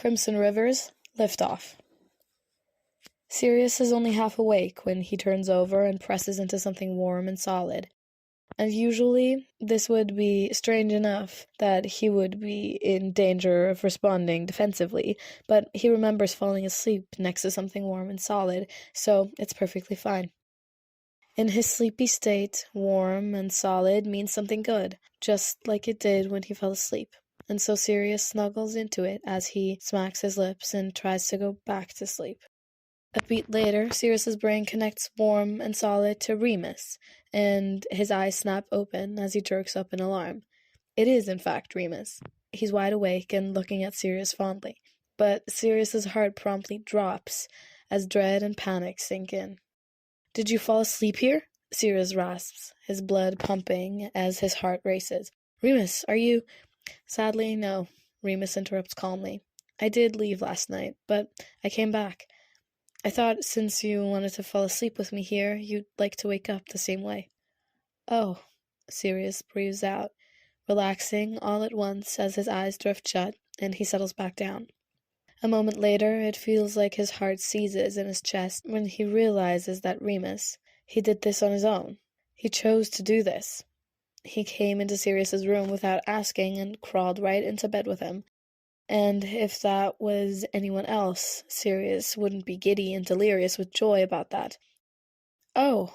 Crimson Rivers, liftoff. Sirius is only half awake when he turns over and presses into something warm and solid. And usually, this would be strange enough that he would be in danger of responding defensively, but he remembers falling asleep next to something warm and solid, so it's perfectly fine. In his sleepy state, warm and solid means something good, just like it did when he fell asleep. And so Sirius snuggles into it as he smacks his lips and tries to go back to sleep. A beat later, Sirius's brain connects warm and solid to Remus, and his eyes snap open as he jerks up in alarm. It is, in fact, Remus. He's wide awake and looking at Sirius fondly, but Sirius's heart promptly drops as dread and panic sink in. "Did you fall asleep here?" Sirius rasps, his blood pumping as his heart races. "Remus, are you—" "Sadly, no," Remus interrupts calmly. "I did leave last night, but I came back. I thought since you wanted to fall asleep with me here, you'd like to wake up the same way." "Oh," Sirius breathes out, relaxing all at once as his eyes drift shut and he settles back down. A moment later, it feels like his heart seizes in his chest when he realizes that Remus, he did this on his own. He chose to do this. He came into Sirius's room without asking and crawled right into bed with him. And if that was anyone else, Sirius wouldn't be giddy and delirious with joy about that. "Oh,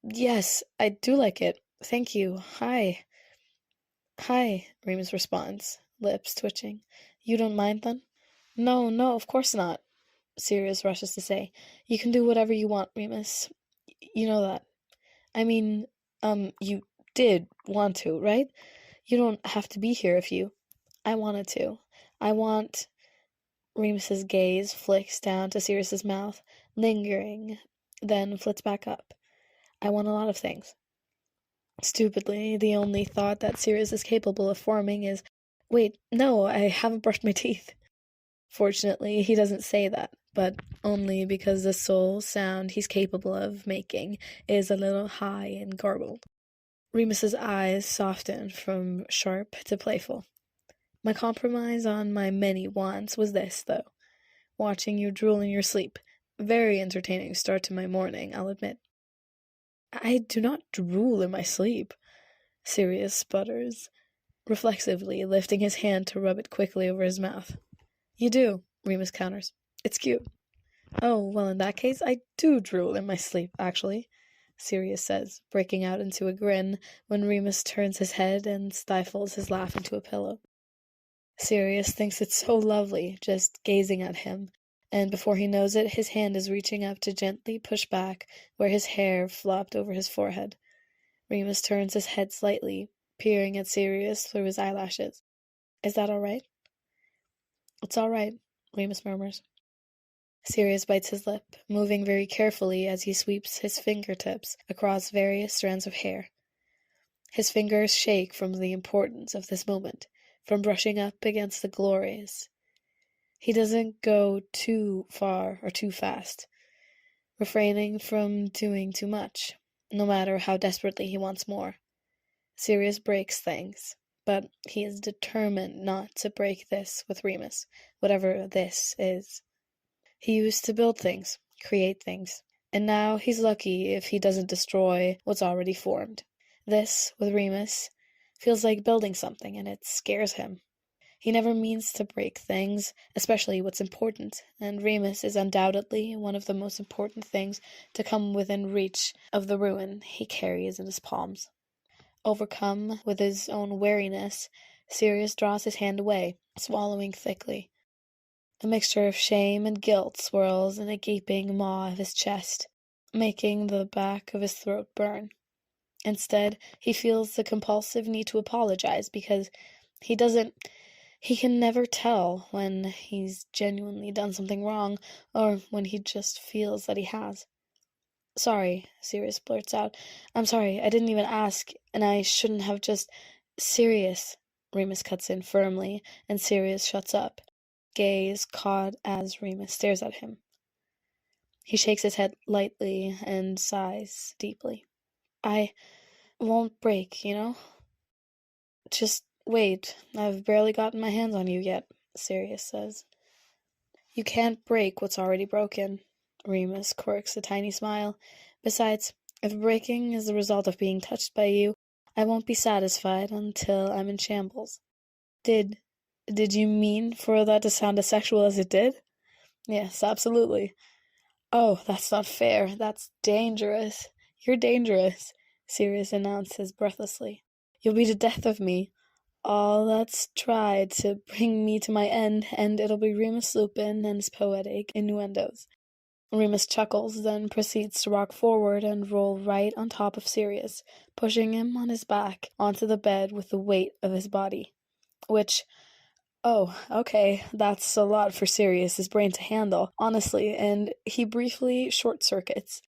yes, I do like it. Thank you. Hi." "Hi," Remus responds, lips twitching. "You don't mind then?" No, of course not," Sirius rushes to say. "You can do whatever you want, Remus. You know that. I mean, you did want to, right? You don't have to be here if you—" "I wanted to. I want—" Remus's gaze flicks down to Sirius's mouth, lingering, then flits back up. "I want a lot of things." Stupidly, the only thought that Sirius is capable of forming is, "Wait, no, I haven't brushed my teeth." Fortunately, he doesn't say that, but only because the sole sound he's capable of making is a little high and garbled. Remus's eyes soften from sharp to playful. "My compromise on my many wants was this, though. Watching you drool in your sleep. Very entertaining start to my morning, I'll admit." "I do not drool in my sleep," Sirius sputters, reflexively lifting his hand to rub it quickly over his mouth. "You do," Remus counters. "It's cute." "Oh, well, in that case, I do drool in my sleep, actually," Sirius says, breaking out into a grin when Remus turns his head and stifles his laugh into a pillow. Sirius thinks it's so lovely, just gazing at him, and before he knows it, his hand is reaching up to gently push back where his hair flopped over his forehead. Remus turns his head slightly, peering at Sirius through his eyelashes. "Is that all right?" "It's all right," Remus murmurs. Sirius bites his lip, moving very carefully as he sweeps his fingertips across various strands of hair. His fingers shake from the importance of this moment, from brushing up against the glories. He doesn't go too far or too fast, refraining from doing too much, no matter how desperately he wants more. Sirius breaks things, but he is determined not to break this with Remus, whatever this is. He used to build things, create things, and now he's lucky if he doesn't destroy what's already formed. This, with Remus, feels like building something, and it scares him. He never means to break things, especially what's important, and Remus is undoubtedly one of the most important things to come within reach of the ruin he carries in his palms. Overcome with his own wariness, Sirius draws his hand away, swallowing thickly. A mixture of shame and guilt swirls in a gaping maw of his chest, making the back of his throat burn. Instead, he feels the compulsive need to apologize because he can never tell when he's genuinely done something wrong or when he just feels that he has. "Sorry," Sirius blurts out. "I'm sorry, I didn't even ask, and I shouldn't have just—" "Sirius," Remus cuts in firmly, and Sirius shuts up, gaze caught as Remus stares at him. He shakes his head lightly and sighs deeply. "I won't break, you know? Just wait, I've barely gotten my hands on you yet," Sirius says. You can't break what's already broken. Remus quirks a tiny smile. Besides, if breaking is the result of being touched by you, I won't be satisfied until I'm in shambles. Did you mean for that to sound as sexual as it did? Yes, absolutely. Oh, that's not fair. That's dangerous. You're dangerous, Sirius announces breathlessly. You'll be the death of me. All that's tried to bring me to my end, and it'll be Remus Lupin and his poetic innuendos. Remus chuckles, then proceeds to rock forward and roll right on top of Sirius, pushing him on his back onto the bed with the weight of his body. Which, oh, okay, that's a lot for Sirius's brain to handle, honestly, and he briefly short-circuits.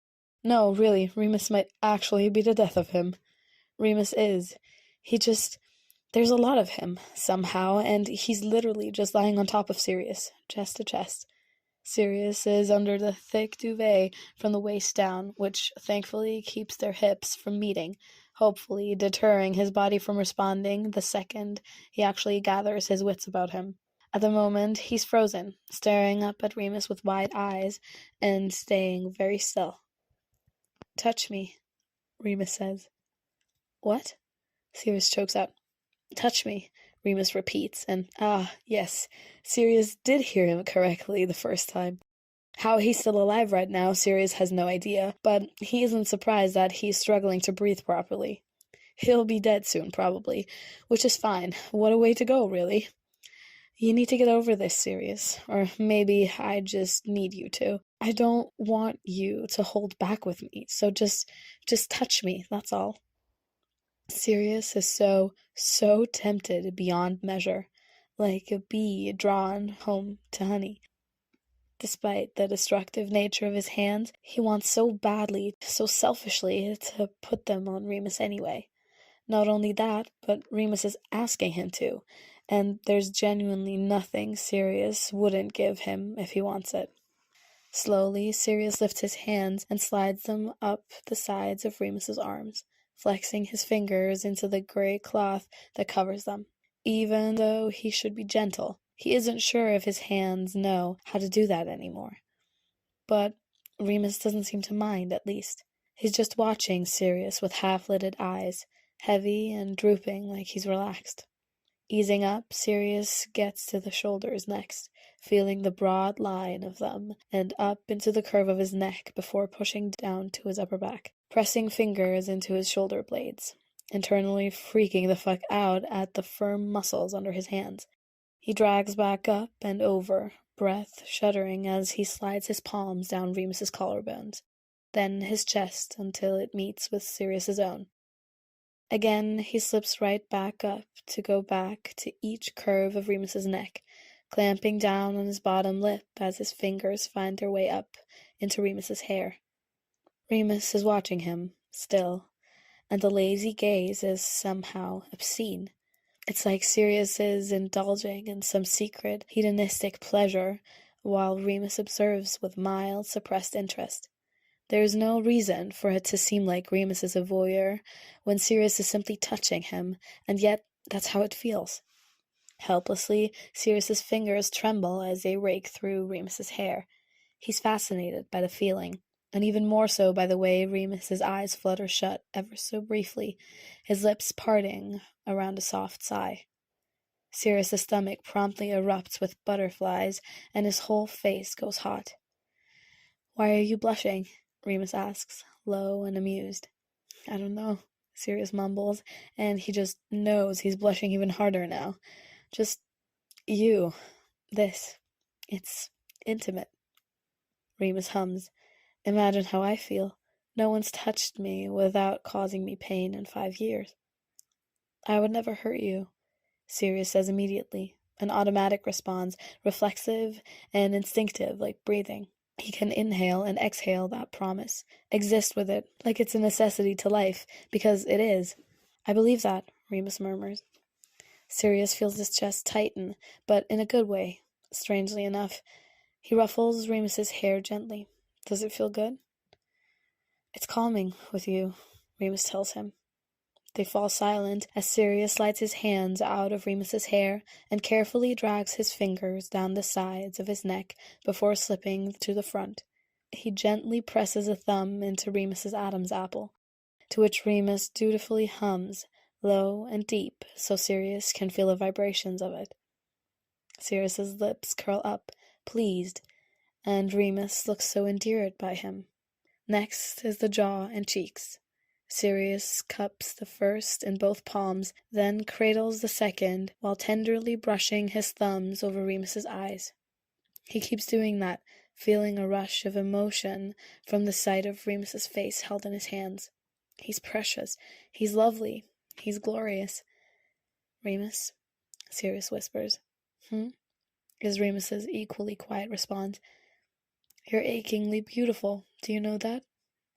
No, really, Remus might actually be the death of him. Remus is. There's a lot of him, somehow, and he's literally just lying on top of Sirius, chest to chest. Sirius is under the thick duvet from the waist down, which thankfully keeps their hips from meeting, hopefully deterring his body from responding the second he actually gathers his wits about him. At the moment, he's frozen, staring up at Remus with wide eyes and staying very still. Touch me, Remus says. What? Sirius chokes out. Touch me, Remus repeats, and yes, Sirius did hear him correctly the first time. How he's still alive right now, Sirius has no idea, but he isn't surprised that he's struggling to breathe properly. He'll be dead soon, probably, which is fine. What a way to go, really. You need to get over this, Sirius, or maybe I just need you to. I don't want you to hold back with me, so just touch me, that's all. Sirius is so tempted beyond measure, like a bee drawn home to honey. Despite the destructive nature of his hands, he wants so badly, so selfishly, to put them on Remus anyway. Not only that, but Remus is asking him to, and there's genuinely nothing Sirius wouldn't give him if he wants it. Slowly, Sirius lifts his hands and slides them up the sides of Remus's arms, flexing his fingers into the gray cloth that covers them. Even though he should be gentle, he isn't sure if his hands know how to do that anymore. But Remus doesn't seem to mind, at least. He's just watching Sirius with half-lidded eyes, heavy and drooping like he's relaxed. Easing up, Sirius gets to the shoulders next, feeling the broad line of them, and up into the curve of his neck before pushing down to his upper back, pressing fingers into his shoulder blades, internally freaking the fuck out at the firm muscles under his hands. He drags back up and over, breath shuddering as he slides his palms down Remus's collarbones, then his chest until it meets with Sirius's own. Again, he slips right back up to go back to each curve of Remus's neck, clamping down on his bottom lip as his fingers find their way up into Remus's hair. Remus is watching him, still, and the lazy gaze is somehow obscene. It's like Sirius is indulging in some secret, hedonistic pleasure, while Remus observes with mild, suppressed interest. There is no reason for it to seem like Remus is a voyeur when Sirius is simply touching him, and yet that's how it feels. Helplessly, Sirius's fingers tremble as they rake through Remus's hair. He's fascinated by the feeling, and even more so by the way Remus's eyes flutter shut ever so briefly, his lips parting around a soft sigh. Sirius's stomach promptly erupts with butterflies, and his whole face goes hot. "Why are you blushing?" Remus asks, low and amused. "I don't know," Sirius mumbles, and he just knows he's blushing even harder now. "Just you. This. It's intimate." Remus hums. "Imagine how I feel. No one's touched me without causing me pain in 5 years." "I would never hurt you," Sirius says immediately, an automatic response, reflexive and instinctive like breathing. He can inhale and exhale that promise, exist with it like it's a necessity to life, because it is. "I believe that," Remus murmurs. Sirius feels his chest tighten, but in a good way, strangely enough. He ruffles Remus's hair gently. "Does it feel good?" "It's calming with you," Remus tells him. They fall silent as Sirius slides his hands out of Remus's hair and carefully drags his fingers down the sides of his neck before slipping to the front. He gently presses a thumb into Remus's Adam's apple, to which Remus dutifully hums, low and deep, so Sirius can feel the vibrations of it. Sirius's lips curl up, pleased, and Remus looks so endeared by him. Next is the jaw and cheeks. Sirius cups the first in both palms, then cradles the second, while tenderly brushing his thumbs over Remus's eyes. He keeps doing that, feeling a rush of emotion from the sight of Remus's face held in his hands. He's precious, he's lovely, he's glorious. Remus, Sirius whispers. Is Remus's equally quiet response. You're achingly beautiful, do you know that?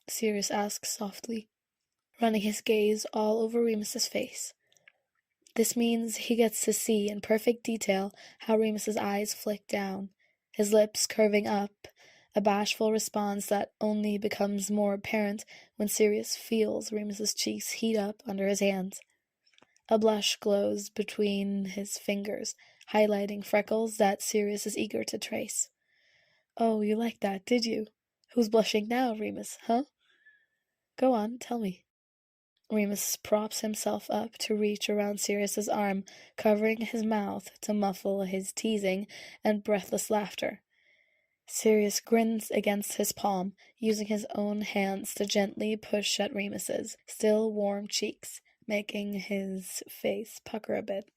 Sirius asks softly, running his gaze all over Remus's face. This means he gets to see in perfect detail how Remus's eyes flick down, his lips curving up, a bashful response that only becomes more apparent when Sirius feels Remus's cheeks heat up under his hands. A blush glows between his fingers, highlighting freckles that Sirius is eager to trace. Oh, you like that, did you? Who's blushing now, Remus, huh? Go on, tell me. Remus props himself up to reach around Sirius's arm, covering his mouth to muffle his teasing and breathless laughter. Sirius grins against his palm, using his own hands to gently push at Remus's still warm cheeks, making his face pucker a bit.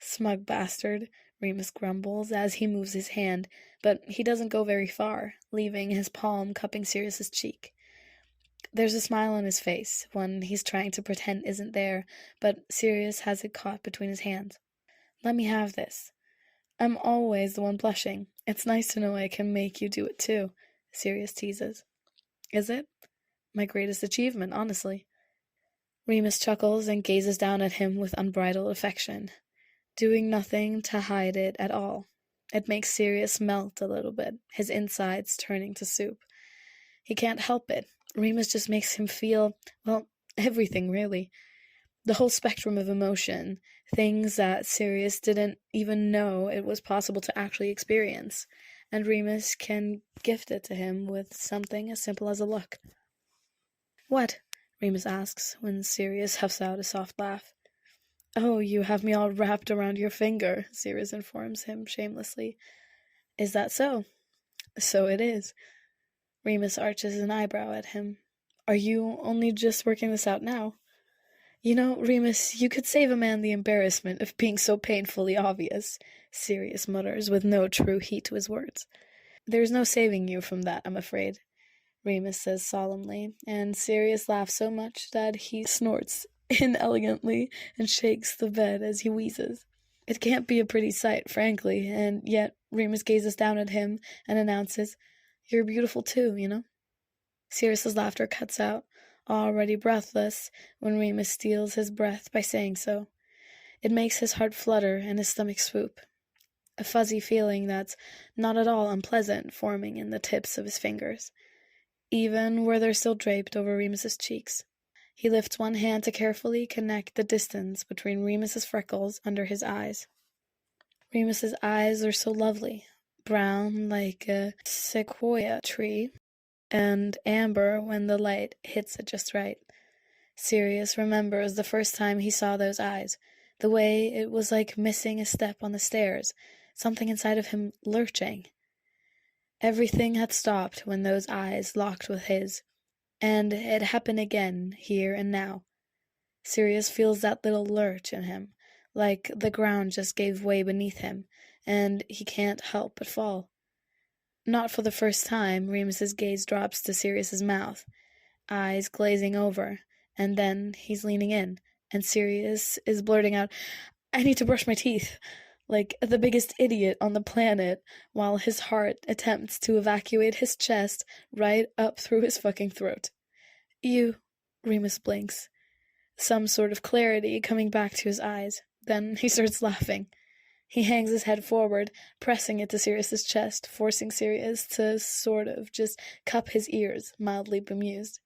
Smug bastard, Remus grumbles as he moves his hand, but he doesn't go very far, leaving his palm cupping Sirius's cheek. There's a smile on his face, one he's trying to pretend isn't there, but Sirius has it caught between his hands. Let me have this. I'm always the one blushing. It's nice to know I can make you do it too, Sirius teases. Is it? My greatest achievement, honestly. Remus chuckles and gazes down at him with unbridled affection, doing nothing to hide it at all. It makes Sirius melt a little bit, his insides turning to soup. He can't help it. Remus just makes him feel, well, everything really. The whole spectrum of emotion, things that Sirius didn't even know it was possible to actually experience, and Remus can gift it to him with something as simple as a look. What? Remus asks when Sirius huffs out a soft laugh. Oh, you have me all wrapped around your finger, Sirius informs him shamelessly. Is that so? So it is. Remus arches an eyebrow at him. Are you only just working this out now? You know, Remus, you could save a man the embarrassment of being so painfully obvious, Sirius mutters with no true heat to his words. There's no saving you from that, I'm afraid, Remus says solemnly, and Sirius laughs so much that he snorts inelegantly and shakes the bed as he wheezes. It can't be a pretty sight, frankly, and yet Remus gazes down at him and announces, You're beautiful too, you know? Sirius's laughter cuts out, already breathless, when Remus steals his breath by saying so. It makes his heart flutter and his stomach swoop, a fuzzy feeling that's not at all unpleasant forming in the tips of his fingers, even where they're still draped over Remus's cheeks. He lifts one hand to carefully connect the distance between Remus's freckles under his eyes. Remus's eyes are so lovely, brown like a sequoia tree, and amber when the light hits it just right. Sirius remembers the first time he saw those eyes, the way it was like missing a step on the stairs, something inside of him lurching. Everything had stopped when those eyes locked with his, and it happened again, here and now. Sirius feels that little lurch in him, like the ground just gave way beneath him, and he can't help but fall. Not for the first time, Remus's gaze drops to Sirius's mouth, eyes glazing over, and then he's leaning in, and Sirius is blurting out, I need to brush my teeth, like the biggest idiot on the planet, while his heart attempts to evacuate his chest right up through his fucking throat. Remus blinks, some sort of clarity coming back to his eyes. Then he starts laughing. He hangs his head forward, pressing it to Sirius's chest, forcing Sirius to sort of just cup his ears, mildly bemused.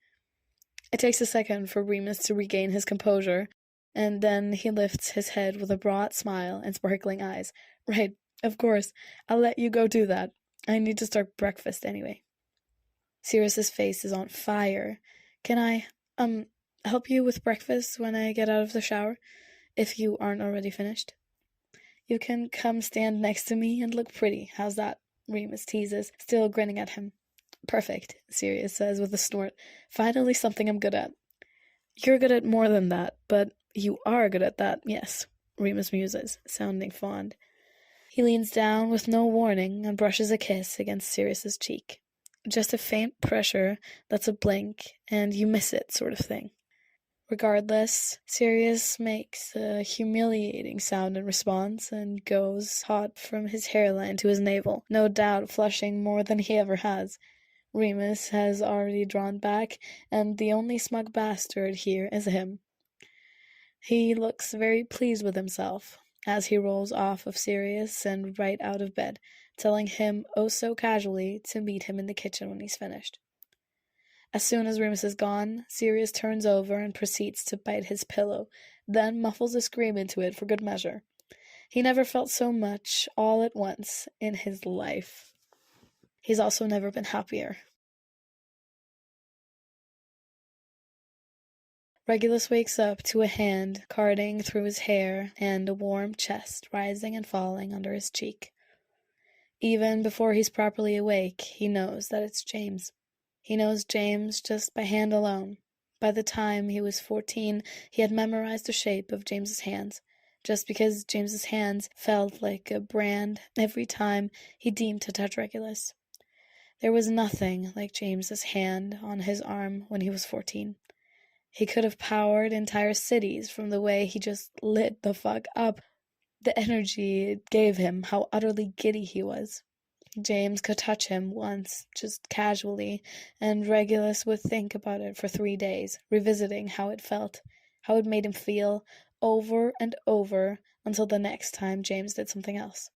It takes a second for Remus to regain his composure, and then he lifts his head with a broad smile and sparkling eyes. Right, of course. I'll let you go do that. I need to start breakfast anyway. Sirius's face is on fire. Can I, help you with breakfast when I get out of the shower? If you aren't already finished? You can come stand next to me and look pretty. How's that? Remus teases, still grinning at him. Perfect, Sirius says with a snort. Finally something I'm good at. You're good at more than that, but you are good at that, yes, Remus muses, sounding fond. He leans down with no warning and brushes a kiss against Sirius's cheek. Just a faint pressure that's a blink, and you miss it sort of thing. Regardless, Sirius makes a humiliating sound in response and goes hot from his hairline to his navel, no doubt flushing more than he ever has. Remus has already drawn back, and the only smug bastard here is him. He looks very pleased with himself as he rolls off of Sirius and right out of bed, telling him oh so casually to meet him in the kitchen when he's finished. As soon as Remus is gone, Sirius turns over and proceeds to bite his pillow, then muffles a scream into it for good measure. He never felt so much all at once in his life. He's also never been happier. Regulus wakes up to a hand carding through his hair and a warm chest rising and falling under his cheek. Even before he's properly awake, he knows that it's James. He knows James just by hand alone. By the time he was 14, he had memorized the shape of James's hands, just because James's hands felt like a brand every time he deemed to touch Regulus. There was nothing like James's hand on his arm when he was 14. He could have powered entire cities from the way he just lit the fuck up. The energy it gave him, how utterly giddy he was. James could touch him once, just casually, and Regulus would think about it for 3 days, revisiting how it felt, how it made him feel, over and over, until the next time James did something else.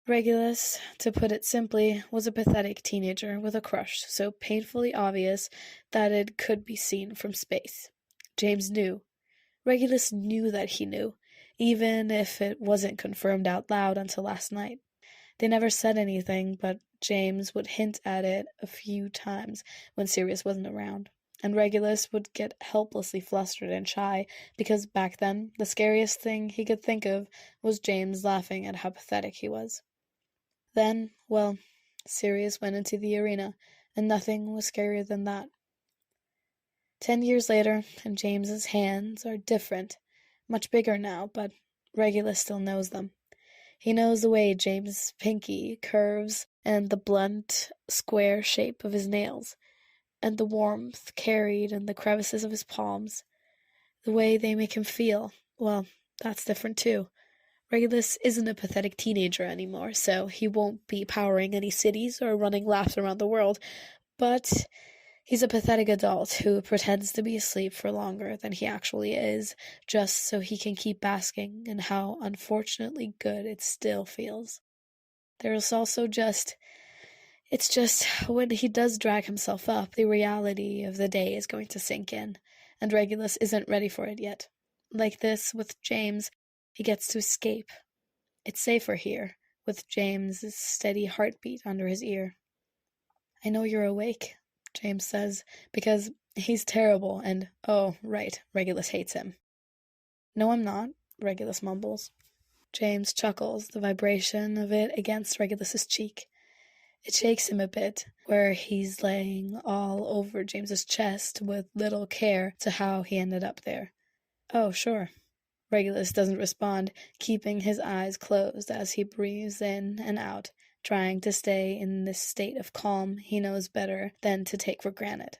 Regulus, to put it simply, was a pathetic teenager with a crush so painfully obvious that it could be seen from space. James knew. Regulus knew that he knew, even if it wasn't confirmed out loud until last night. They never said anything, but James would hint at it a few times when Sirius wasn't around, and Regulus would get helplessly flustered and shy, because back then, the scariest thing he could think of was James laughing at how pathetic he was. Then, well, Sirius went into the arena, and nothing was scarier than that. 10 years later, and James's hands are different, much bigger now, but Regulus still knows them. He knows the way James's pinky curves, and the blunt, square shape of his nails, and the warmth carried in the crevices of his palms. The way they make him feel, well, that's different too. Regulus isn't a pathetic teenager anymore, so he won't be powering any cities or running laps around the world, but he's a pathetic adult who pretends to be asleep for longer than he actually is, just so he can keep basking in how unfortunately good it still feels. There's also it's just when he does drag himself up, the reality of the day is going to sink in, and Regulus isn't ready for it yet. Like this, with James, he gets to escape. It's safer here, with James's steady heartbeat under his ear. I know you're awake, James says, because he's terrible, and, oh, right, Regulus hates him. No, I'm not, Regulus mumbles. James chuckles, the vibration of it against Regulus's cheek. It shakes him a bit, where he's laying all over James's chest with little care to how he ended up there. Oh, sure. Regulus doesn't respond, keeping his eyes closed as he breathes in and out, trying to stay in this state of calm he knows better than to take for granted.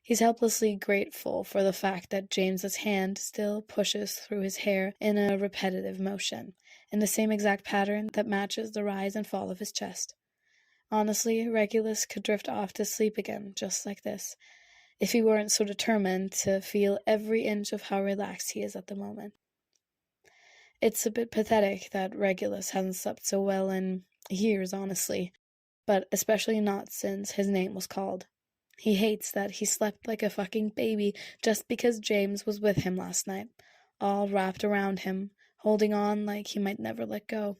He's helplessly grateful for the fact that James's hand still pushes through his hair in a repetitive motion, in the same exact pattern that matches the rise and fall of his chest. Honestly, Regulus could drift off to sleep again, just like this, if he weren't so determined to feel every inch of how relaxed he is at the moment. It's a bit pathetic that Regulus hasn't slept so well in years, honestly, but especially not since his name was called. He hates that he slept like a fucking baby just because James was with him last night, all wrapped around him, holding on like he might never let go.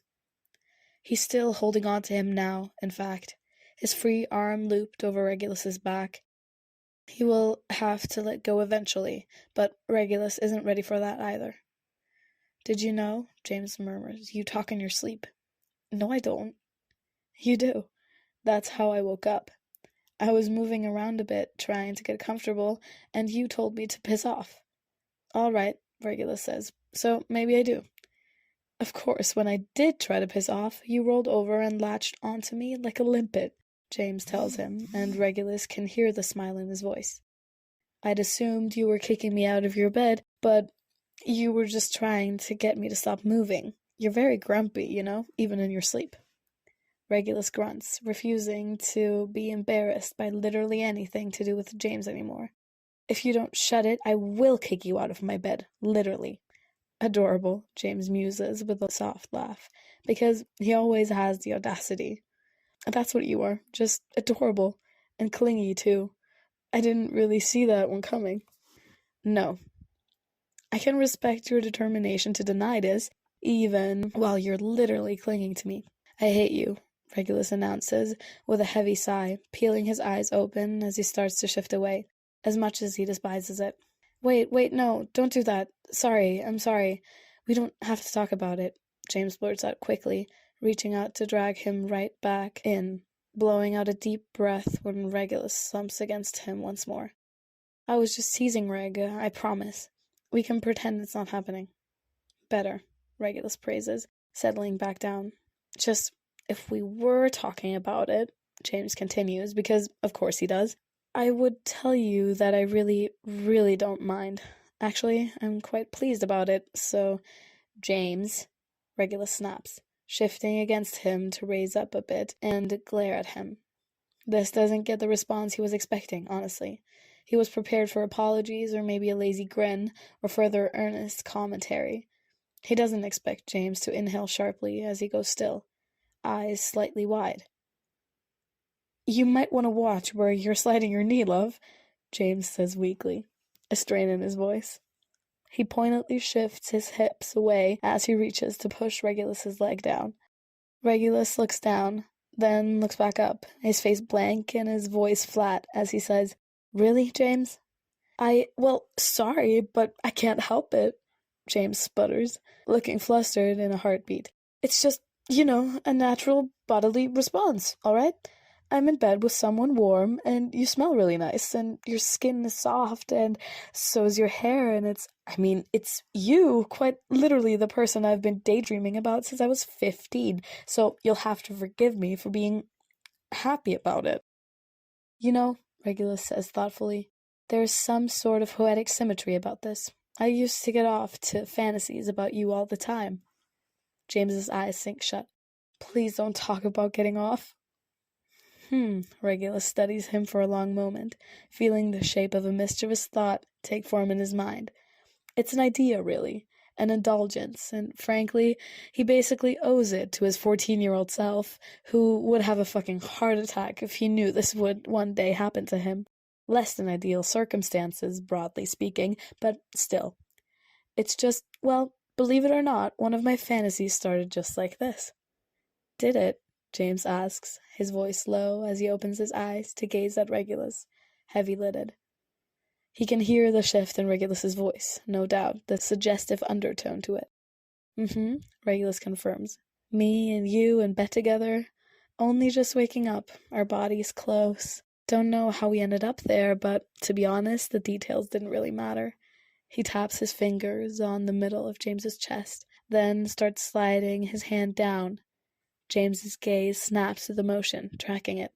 He's still holding on to him now, in fact, his free arm looped over Regulus's back. He will have to let go eventually, but Regulus isn't ready for that either. "Did you know?" James murmurs. "You talk in your sleep." "No, I don't." "You do. That's how I woke up. I was moving around a bit, trying to get comfortable, and you told me to piss off." "All right," Regulus says. "So maybe I do." "Of course, when I did try to piss off, you rolled over and latched onto me like a limpet," James tells him, and Regulus can hear the smile in his voice. "I'd assumed you were kicking me out of your bed, but you were just trying to get me to stop moving. You're very grumpy, even in your sleep." Regulus grunts, refusing to be embarrassed by literally anything to do with James anymore. "If you don't shut it, I will kick you out of my bed, literally." "Adorable," James muses with a soft laugh, because he always has the audacity. "That's what you are, just adorable, and clingy too. I didn't really see that one coming." "No. I can respect your determination to deny this, even while you're literally clinging to me." "I hate you," Regulus announces, with a heavy sigh, peeling his eyes open as he starts to shift away, as much as he despises it. Wait, no, don't do that. I'm sorry. We don't have to talk about it," James blurts out quickly, reaching out to drag him right back in, blowing out a deep breath when Regulus slumps against him once more. "I was just teasing, Reg, I promise. We can pretend it's not happening." "Better," Regulus praises, settling back down. "Just, if we were talking about it," James continues, because of course he does, "I would tell you that I really, really don't mind. Actually, I'm quite pleased about it, so—" "James," Regulus snaps, shifting against him to raise up a bit and glare at him. This doesn't get the response he was expecting, honestly. He was prepared for apologies, or maybe a lazy grin, or further earnest commentary. He doesn't expect James to inhale sharply as he goes still, eyes slightly wide. "You might want to watch where you're sliding your knee, love," James says weakly, a strain in his voice. He pointedly shifts his hips away as he reaches to push Regulus's leg down. Regulus looks down, then looks back up, his face blank and his voice flat as he says, "Really, James?" Well, sorry, but I can't help it," James sputters, looking flustered in a heartbeat. "It's just, a natural bodily response, all right? I'm in bed with someone warm, and you smell really nice, and your skin is soft, and so is your hair, and it's you, quite literally the person I've been daydreaming about since I was 15, so you'll have to forgive me for being happy about it." Regulus says thoughtfully, "there's some sort of poetic symmetry about this. I used to get off to fantasies about you all the time." James's eyes sink shut. "Please don't talk about getting off." Regulus studies him for a long moment, feeling the shape of a mischievous thought take form in his mind. It's an idea, really, an indulgence, and frankly, he basically owes it to his 14-year-old self, who would have a fucking heart attack if he knew this would one day happen to him. Less than ideal circumstances, broadly speaking, but still. It's just, well, believe it or not, one of my fantasies started just like this. "Did it?" James asks, his voice low as he opens his eyes to gaze at Regulus, heavy-lidded. He can hear the shift in Regulus's voice, no doubt, the suggestive undertone to it. Regulus confirms. "Me and you in bed together. Only just waking up, our bodies close. Don't know how we ended up there, but to be honest, the details didn't really matter." He taps his fingers on the middle of James's chest, then starts sliding his hand down. James's gaze snaps to the motion, tracking it.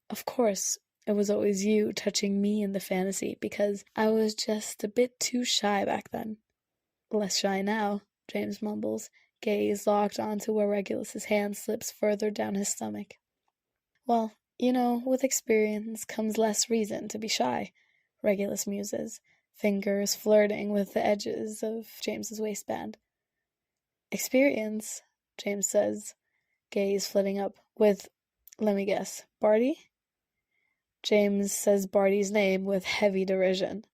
"Of course, it was always you touching me in the fantasy, because I was just a bit too shy back then." "Less shy now," James mumbles, gaze locked onto where Regulus's hand slips further down his stomach. "Well, with experience comes less reason to be shy," Regulus muses, fingers flirting with the edges of James's waistband. "Experience," James says, gaze flitting up, "with, let me guess, Barty?" James says Barty's name with heavy derision.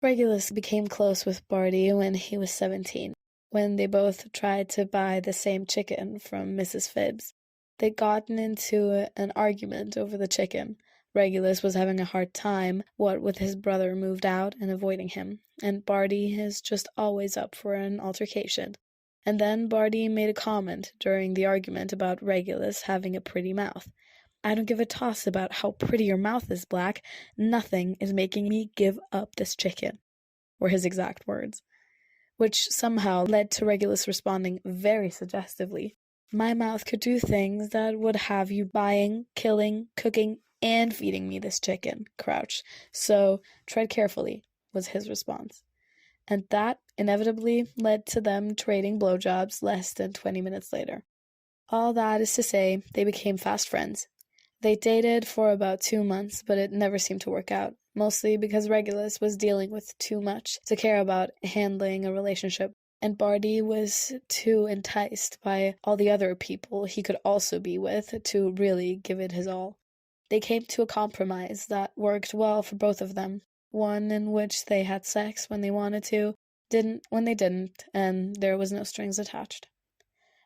Regulus became close with Barty when he was 17, when they both tried to buy the same chicken from Mrs. Phibbs. They'd gotten into an argument over the chicken. Regulus was having a hard time, what with his brother moved out and avoiding him, and Barty is just always up for an altercation. And then Barty made a comment during the argument about Regulus having a pretty mouth. "I don't give a toss about how pretty your mouth is, Black. Nothing is making me give up this chicken," were his exact words, which somehow led to Regulus responding very suggestively. "My mouth could do things that would have you buying, killing, cooking, and feeding me this chicken, Crouch. So tread carefully," was his response. And that inevitably led to them trading blowjobs less than 20 minutes later. All that is to say, they became fast friends. They dated for about 2 months, but it never seemed to work out, mostly because Regulus was dealing with too much to care about handling a relationship, and Barty was too enticed by all the other people he could also be with to really give it his all. They came to a compromise that worked well for both of them, one in which they had sex when they wanted to, didn't when they didn't, and there was no strings attached.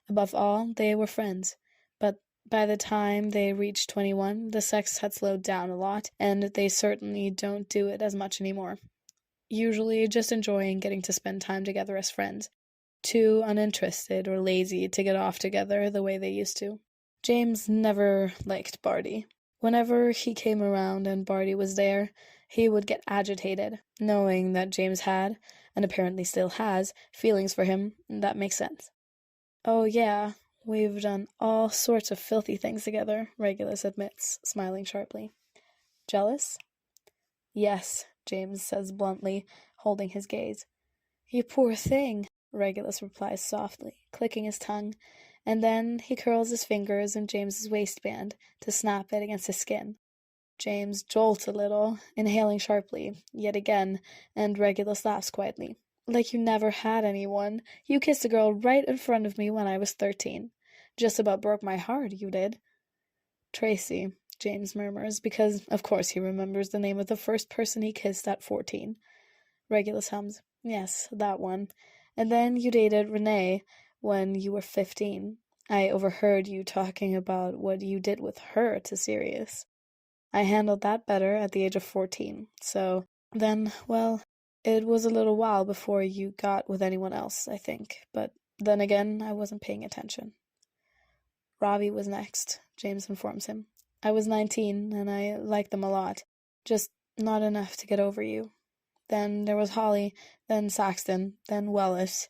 Above all, they were friends, but by the time they reached 21, the sex had slowed down a lot, and they certainly don't do it as much anymore. Usually just enjoying getting to spend time together as friends, too uninterested or lazy to get off together the way they used to. James never liked Barty. Whenever he came around and Barty was there, he would get agitated, knowing that James had, and apparently still has, feelings for him. That makes sense. "Oh yeah, we've done all sorts of filthy things together," Regulus admits, smiling sharply. "Jealous?" "Yes," James says bluntly, holding his gaze. "You poor thing," Regulus replies softly, clicking his tongue, and then he curls his fingers in James's waistband to snap it against his skin. James jolts a little, inhaling sharply, yet again, and Regulus laughs quietly. "Like you never had anyone. You kissed a girl right in front of me when I was 13. Just about broke my heart, you did." "Tracy," James murmurs, because of course he remembers the name of the first person he kissed at 14. Regulus hums, "Yes, that one. And then you dated Renee when you were 15. I overheard you talking about what you did with her to Sirius. I handled that better at the age of 14. So then, well, it was a little while before you got with anyone else, I think. But then again, I wasn't paying attention." "Robbie was next," James informs him. "I was 19, and I liked them a lot. Just not enough to get over you. Then there was Holly, then Saxton, then Wellis.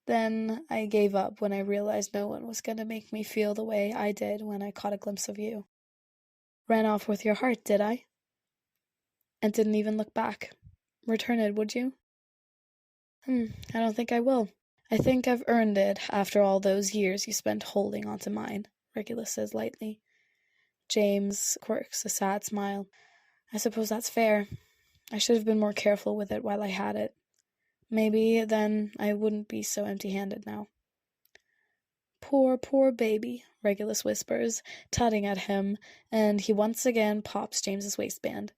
Then I gave up when I realized no one was going to make me feel the way I did when I caught a glimpse of you." "Ran off with your heart, did I?" "And didn't even look back. Return it, would you?" I don't think I will. I think I've earned it after all those years you spent holding on to mine," Regulus says lightly. James quirks a sad smile. "I suppose that's fair. I should have been more careful with it while I had it. Maybe then I wouldn't be so empty-handed now." "Poor, poor baby," Regulus whispers, tutting at him, and he once again pops James's waistband.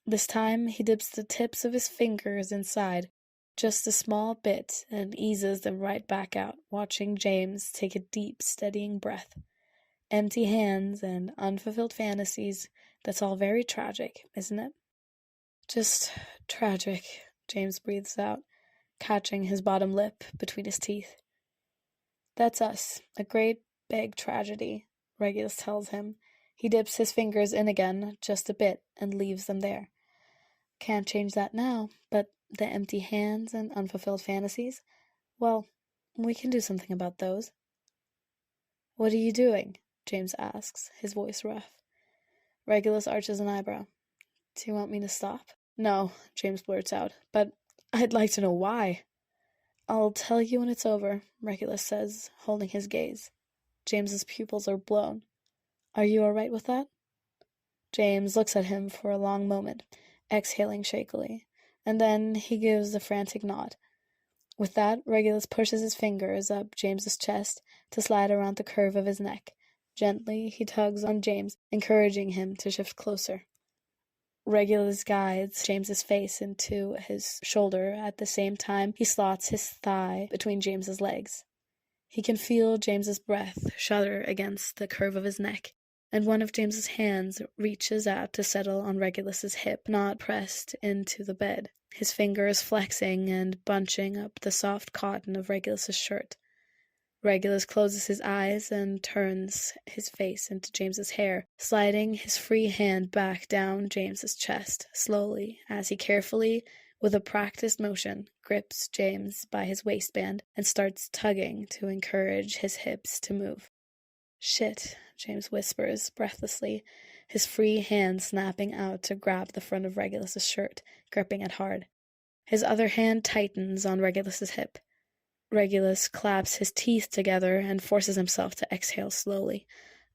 This time he dips the tips of his fingers inside, just a small bit, and eases them right back out, watching James take a deep, steadying breath. Empty hands and unfulfilled fantasies, that's all very tragic, isn't it? "Just tragic," James breathes out, catching his bottom lip between his teeth. "That's us, a great big tragedy," Regulus tells him. He dips his fingers in again, just a bit, and leaves them there. "Can't change that now, but the empty hands and unfulfilled fantasies, well, we can do something about those." "What are you doing?" James asks, his voice rough. Regulus arches an eyebrow. "Do you want me to stop?" "No," James blurts out, "but I'd like to know why." "I'll tell you when it's over," Regulus says, holding his gaze. James's pupils are blown. "Are you all right with that?" James looks at him for a long moment, exhaling shakily, and then he gives a frantic nod. With that, Regulus pushes his fingers up James's chest to slide around the curve of his neck. Gently, he tugs on James, encouraging him to shift closer. Regulus guides James's face into his shoulder at the same time he slots his thigh between James's legs. He can feel James's breath shudder against the curve of his neck, and one of James's hands reaches out to settle on Regulus's hip, not pressed into the bed, his fingers flexing and bunching up the soft cotton of Regulus's shirt. Regulus closes his eyes and turns his face into James's hair, sliding his free hand back down James's chest, slowly, as he carefully, with a practiced motion, grips James by his waistband and starts tugging to encourage his hips to move. "Shit," James whispers breathlessly, his free hand snapping out to grab the front of Regulus's shirt, gripping it hard. His other hand tightens on Regulus's hip. Regulus claps his teeth together and forces himself to exhale slowly,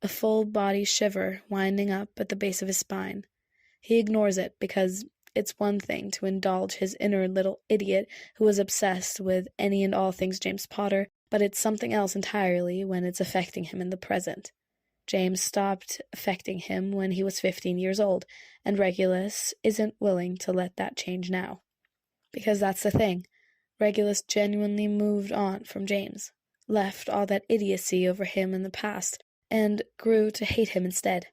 a full-body shiver winding up at the base of his spine. He ignores it because it's one thing to indulge his inner little idiot who is obsessed with any and all things James Potter, but it's something else entirely when it's affecting him in the present. James stopped affecting him when he was 15 years old, and Regulus isn't willing to let that change now. Because that's the thing. Regulus genuinely moved on from James, left all that idiocy over him in the past, and grew to hate him instead.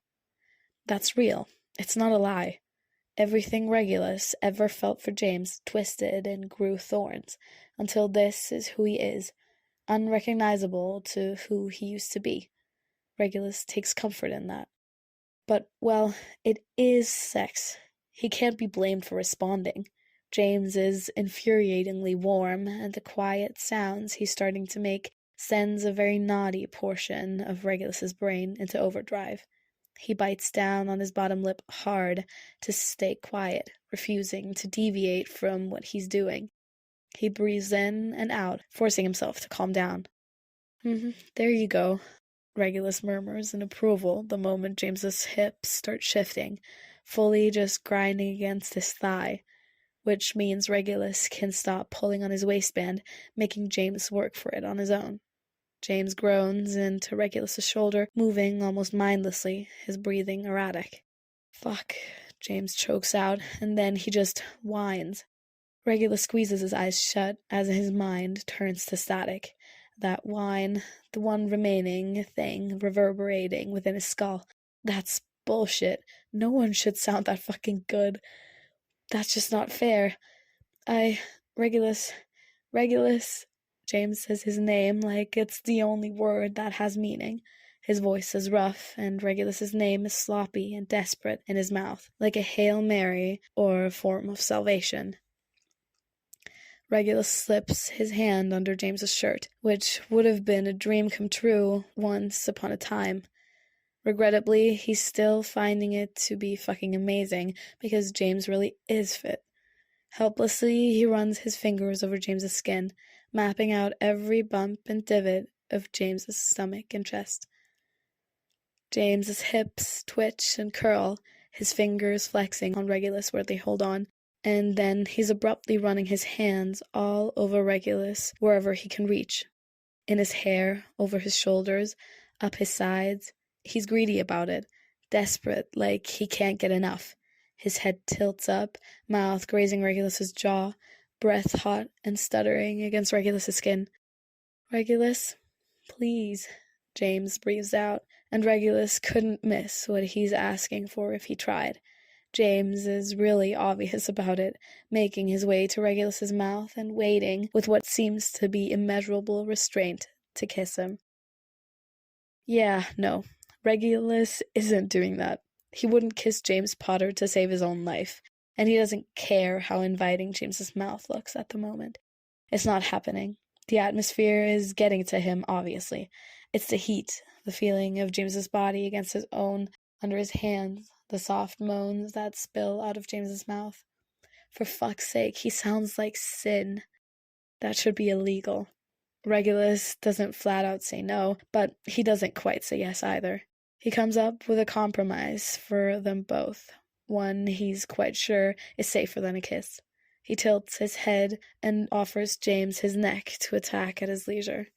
That's real. It's not a lie. Everything Regulus ever felt for James twisted and grew thorns, until this is who he is, unrecognizable to who he used to be. Regulus takes comfort in that. But, well, it is sex. He can't be blamed for responding. James is infuriatingly warm, and the quiet sounds he's starting to make sends a very naughty portion of Regulus's brain into overdrive. He bites down on his bottom lip hard to stay quiet, refusing to deviate from what he's doing. He breathes in and out, forcing himself to calm down. There you go, Regulus murmurs in approval the moment James's hips start shifting, fully just grinding against his thigh, which means Regulus can stop pulling on his waistband, making James work for it on his own. James groans into Regulus's shoulder, moving almost mindlessly, his breathing erratic. "Fuck," James chokes out, and then he just whines. Regulus squeezes his eyes shut as his mind turns to static. That whine, the one remaining thing reverberating within his skull. That's bullshit. No one should sound that fucking good. That's just not fair. Regulus, James says his name like it's the only word that has meaning. His voice is rough, and Regulus's name is sloppy and desperate in his mouth, like a Hail Mary or a form of salvation. Regulus slips his hand under James's shirt, which would have been a dream come true once upon a time. Regrettably, he's still finding it to be fucking amazing, because James really is fit. Helplessly, he runs his fingers over James's skin, mapping out every bump and divot of James's stomach and chest. James's hips twitch and curl, his fingers flexing on Regulus where they hold on, and then he's abruptly running his hands all over Regulus wherever he can reach. In his hair, over his shoulders, up his sides. He's greedy about it, desperate, like he can't get enough. His head tilts up, mouth grazing Regulus's jaw, breath hot and stuttering against Regulus's skin. "Regulus, please," James breathes out, and Regulus couldn't miss what he's asking for if he tried. James is really obvious about it, making his way to Regulus's mouth and waiting, with what seems to be immeasurable restraint, to kiss him. Yeah, no, Regulus isn't doing that. He wouldn't kiss James Potter to save his own life, and he doesn't care how inviting James's mouth looks at the moment. It's not happening. The atmosphere is getting to him, obviously. It's the heat, the feeling of James's body against his own, under his hands, the soft moans that spill out of James's mouth. For fuck's sake, he sounds like sin. That should be illegal. Regulus doesn't flat out say no, but he doesn't quite say yes either. He comes up with a compromise for them both, one he's quite sure is safer than a kiss. He tilts his head and offers James his neck to attack at his leisure,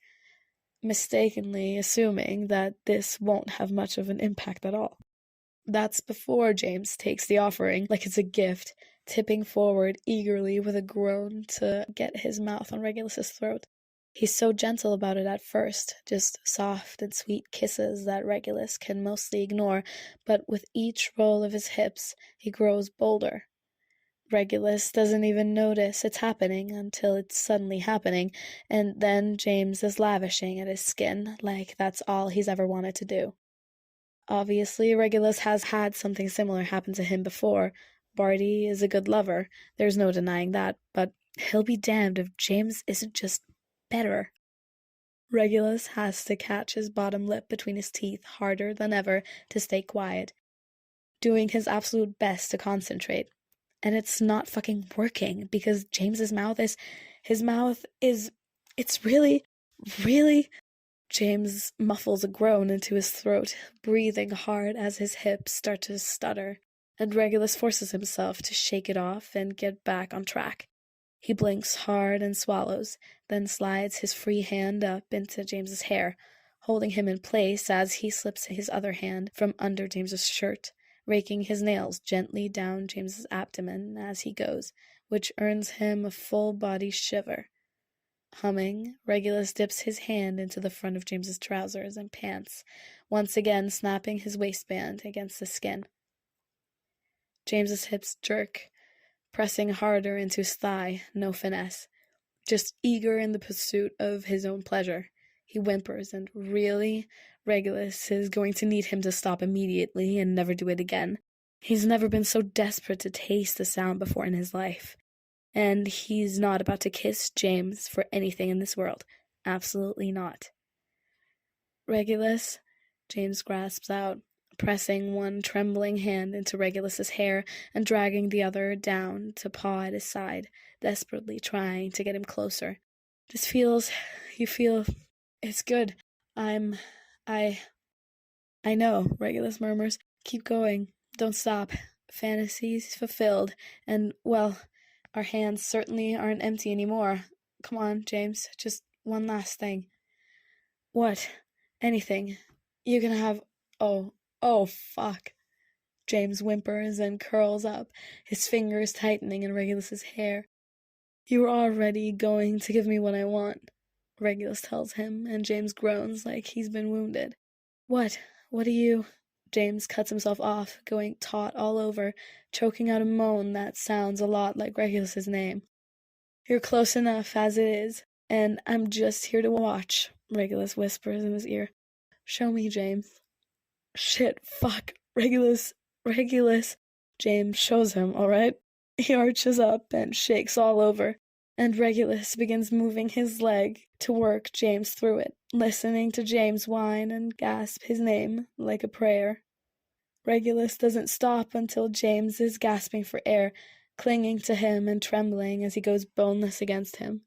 mistakenly assuming that this won't have much of an impact at all. That's before James takes the offering like it's a gift, tipping forward eagerly with a groan to get his mouth on Regulus's throat. He's so gentle about it at first, just soft and sweet kisses that Regulus can mostly ignore, but with each roll of his hips, he grows bolder. Regulus doesn't even notice it's happening until it's suddenly happening, and then James is lavishing at his skin like that's all he's ever wanted to do. Obviously, Regulus has had something similar happen to him before. Barty is a good lover, there's no denying that, but he'll be damned if James isn't just better. Regulus has to catch his bottom lip between his teeth harder than ever to stay quiet, doing his absolute best to concentrate. And it's not fucking working because James's mouth is, it's really, really. James muffles a groan into his throat, breathing hard as his hips start to stutter, and Regulus forces himself to shake it off and get back on track. He blinks hard and swallows, then slides his free hand up into James's hair, holding him in place as he slips his other hand from under James's shirt, raking his nails gently down James's abdomen as he goes, which earns him a full-body shiver. Humming, Regulus dips his hand into the front of James's trousers and pants, once again snapping his waistband against the skin. James's hips jerk, pressing harder into his thigh, no finesse, just eager in the pursuit of his own pleasure. He whimpers, and really, Regulus is going to need him to stop immediately and never do it again. He's never been so desperate to taste the sound before in his life. And he's not about to kiss James for anything in this world. Absolutely not. Regulus, James grasps out, pressing one trembling hand into Regulus's hair and dragging the other down to paw at his side, desperately trying to get him closer. You feel, it's good. I know, Regulus murmurs. Keep going. Don't stop. Fantasies fulfilled, and, well, our hands certainly aren't empty anymore. Come on, James, just one last thing. What? Anything. You can have... Oh, fuck. James whimpers and curls up, his fingers tightening in Regulus's hair. You were already going to give me what I want, Regulus tells him, and James groans like he's been wounded. What? What do you... James cuts himself off, going taut all over, choking out a moan that sounds a lot like Regulus's name. You're close enough as it is, and I'm just here to watch, Regulus whispers in his ear. Show me, James. Shit, fuck, Regulus. James shows him, all right? He arches up and shakes all over, and Regulus begins moving his leg to work James through it, listening to James whine and gasp his name like a prayer. Regulus doesn't stop until James is gasping for air, clinging to him and trembling as he goes boneless against him.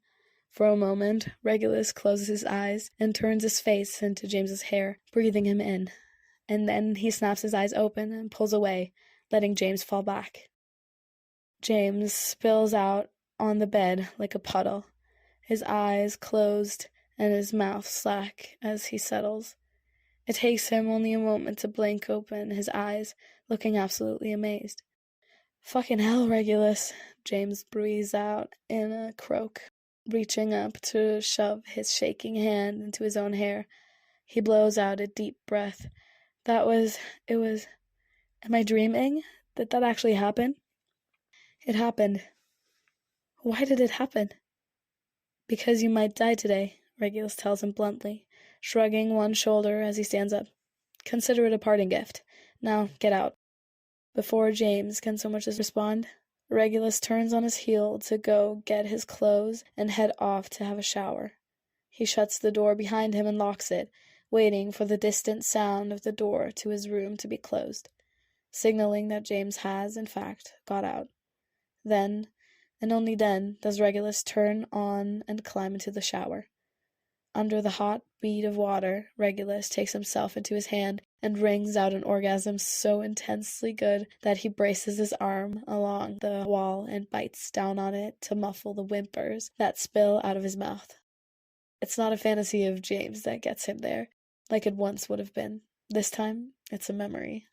For a moment, Regulus closes his eyes and turns his face into James's hair, breathing him in. And then he snaps his eyes open and pulls away, letting James fall back. James spills out on the bed like a puddle, his eyes closed and his mouth slack as he settles. It takes him only a moment to blink open his eyes, looking absolutely amazed. Fucking hell, Regulus, James breathes out in a croak, reaching up to shove his shaking hand into his own hair. He blows out a deep breath. Am I dreaming? Did that actually happen? It happened. Why did it happen? Because you might die today, Regulus tells him bluntly, shrugging one shoulder as he stands up. Consider it a parting gift. Now, get out. Before James can so much as respond, Regulus turns on his heel to go get his clothes and head off to have a shower. He shuts the door behind him and locks it, waiting for the distant sound of the door to his room to be closed, signaling that James has, in fact, got out. Then, and only then, does Regulus turn on and climb into the shower. Under the hot bead of water, Regulus takes himself into his hand and wrings out an orgasm so intensely good that he braces his arm along the wall and bites down on it to muffle the whimpers that spill out of his mouth. It's not a fantasy of James that gets him there, like it once would have been. This time, it's a memory.